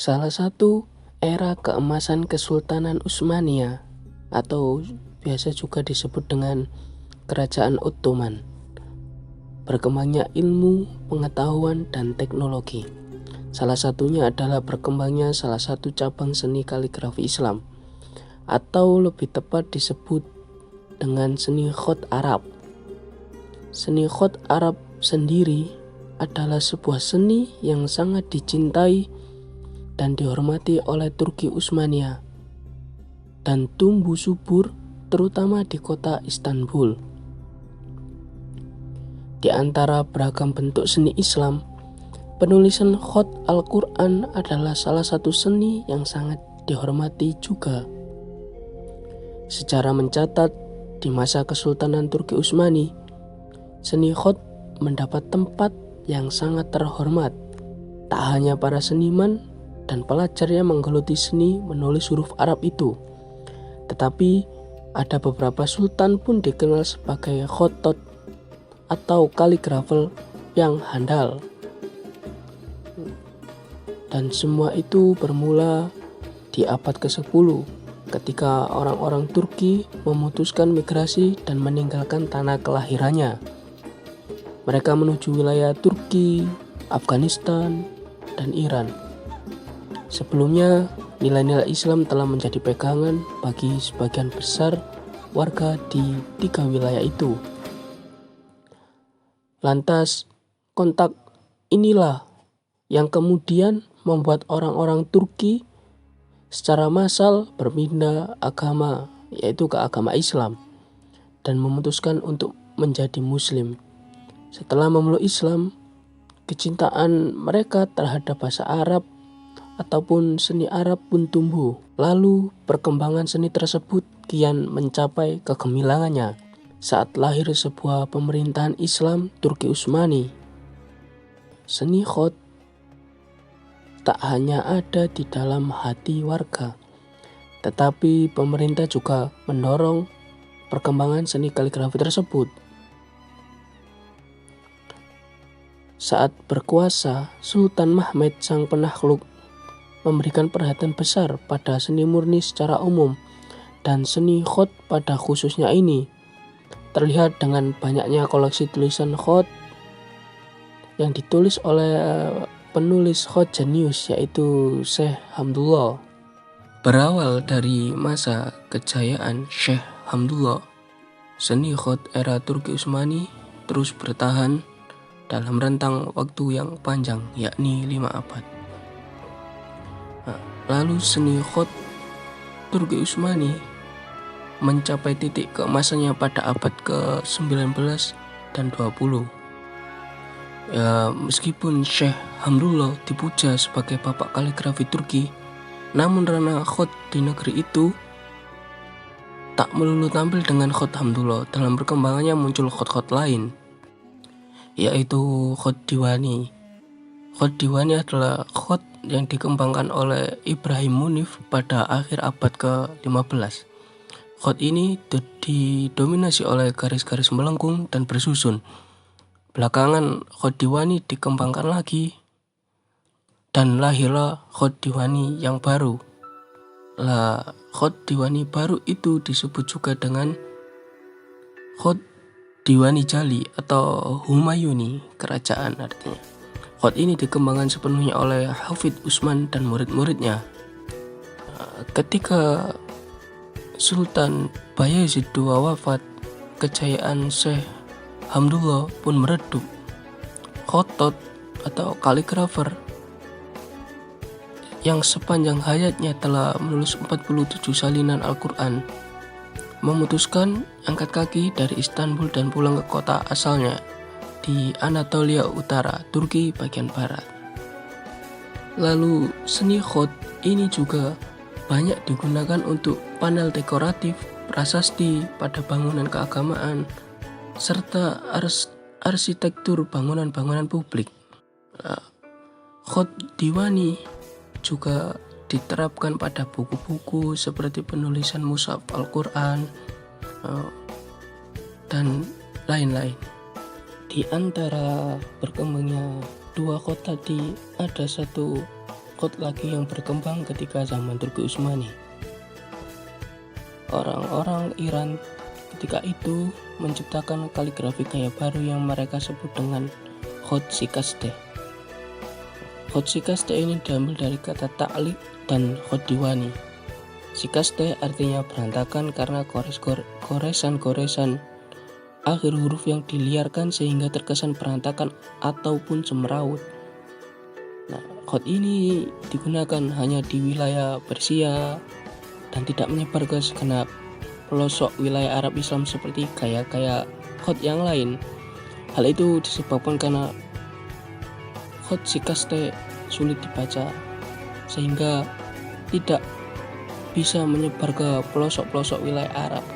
Salah satu era keemasan Kesultanan Utsmaniyah atau biasa juga disebut dengan Kerajaan Ottoman. Berkembangnya ilmu, pengetahuan, dan teknologi. Salah satunya adalah berkembangnya salah satu cabang seni kaligrafi Islam, atau lebih tepat disebut dengan seni Khat Arab. Seni Khat Arab sendiri adalah sebuah seni yang sangat dicintai dan dihormati oleh Turki Utsmaniyah dan tumbuh subur terutama di kota Istanbul. Di antara beragam bentuk seni Islam, penulisan khat Al-Quran adalah salah satu seni yang sangat dihormati juga. Secara mencatat, di masa Kesultanan Turki Utsmani, seni khat mendapat tempat yang sangat terhormat. Tak hanya para seniman dan pelajar yang menggeluti seni menulis huruf Arab itu, tetapi ada beberapa sultan pun dikenal sebagai khattat atau kaligrafer yang handal. Dan semua itu bermula di abad ke-10 ketika orang-orang Turki memutuskan migrasi dan meninggalkan tanah kelahirannya. Mereka menuju wilayah Turki, Afghanistan, dan Iran. Sebelumnya, nilai-nilai Islam telah menjadi pegangan bagi sebagian besar warga di 3 wilayah itu. Lantas, kontak inilah yang kemudian membuat orang-orang Turki secara massal berpindah agama, yaitu ke agama Islam, dan memutuskan untuk menjadi Muslim. Setelah memeluk Islam, kecintaan mereka terhadap bahasa Arab ataupun seni Arab pun tumbuh. Lalu perkembangan seni tersebut kian mencapai kegemilangannya saat lahir sebuah pemerintahan Islam Turki Utsmani. Seni khat tak hanya ada di dalam hati warga, tetapi pemerintah juga mendorong perkembangan seni kaligrafi tersebut. Saat berkuasa, Sultan Mehmed sang penakluk memberikan perhatian besar pada seni murni secara umum, dan seni khat pada khususnya ini terlihat dengan banyaknya koleksi tulisan khat yang ditulis oleh penulis khat jenius yaitu Syekh Hamdullah. Berawal dari masa kejayaan Syekh Hamdullah, seni khat era Turki Utsmani terus bertahan dalam rentang waktu yang panjang, yakni 5 abad. Lalu seni khat Turki Utsmani mencapai titik keemasannya pada abad ke-19 dan 20. Meskipun Syekh Hamdullah dipuja sebagai bapak kaligrafi Turki, namun ranah khat di negeri itu tak melulu tampil dengan khat Hamdullah. Dalam perkembangannya muncul khat-khat lain, yaitu khat Diwani. Khat Diwani adalah khat yang dikembangkan oleh Ibrahim Munif pada akhir abad ke-15. Khat ini didominasi oleh garis-garis melengkung dan bersusun. Belakangan khat Diwani dikembangkan lagi dan lahirlah khat Diwani yang baru. Khat Diwani baru itu disebut juga dengan khat Diwani Jali atau Humayuni, kerajaan artinya. Khat ini dikembangkan sepenuhnya oleh Hafidz Utsman dan murid-muridnya. Ketika Sultan Bayezid II wafat, kejayaan Syekh Hamdullah pun meredup. Khattat atau kaligrafer yang sepanjang hayatnya telah menulis 47 salinan Al-Quran memutuskan angkat kaki dari Istanbul dan pulang ke kota asalnya di Anatolia Utara, Turki bagian barat. Lalu seni khat ini juga banyak digunakan untuk panel dekoratif, prasasti pada bangunan keagamaan, serta arsitektur bangunan-bangunan publik. Khat Diwani juga diterapkan pada buku-buku seperti penulisan mushaf Al-Quran dan lain-lain. Di antara berkembangnya 2 khat tadi, ada satu khot lagi yang berkembang ketika zaman Turki Utsmani. Orang-orang Iran ketika itu menciptakan kaligrafi gaya baru yang mereka sebut dengan khot shikaste. Khot shikaste ini diambil dari kata ta'liq dan khot diwani. Shikaste artinya berantakan karena goresan-goresan akhir huruf yang diliarkan sehingga terkesan berantakan ataupun semeraut. Nah, khot ini digunakan hanya di wilayah Persia dan tidak menyebar ke segenap pelosok wilayah Arab Islam seperti gaya-gaya khot yang lain. Hal itu disebabkan karena khot shikaste sulit dibaca sehingga tidak bisa menyebar ke pelosok-pelosok wilayah Arab.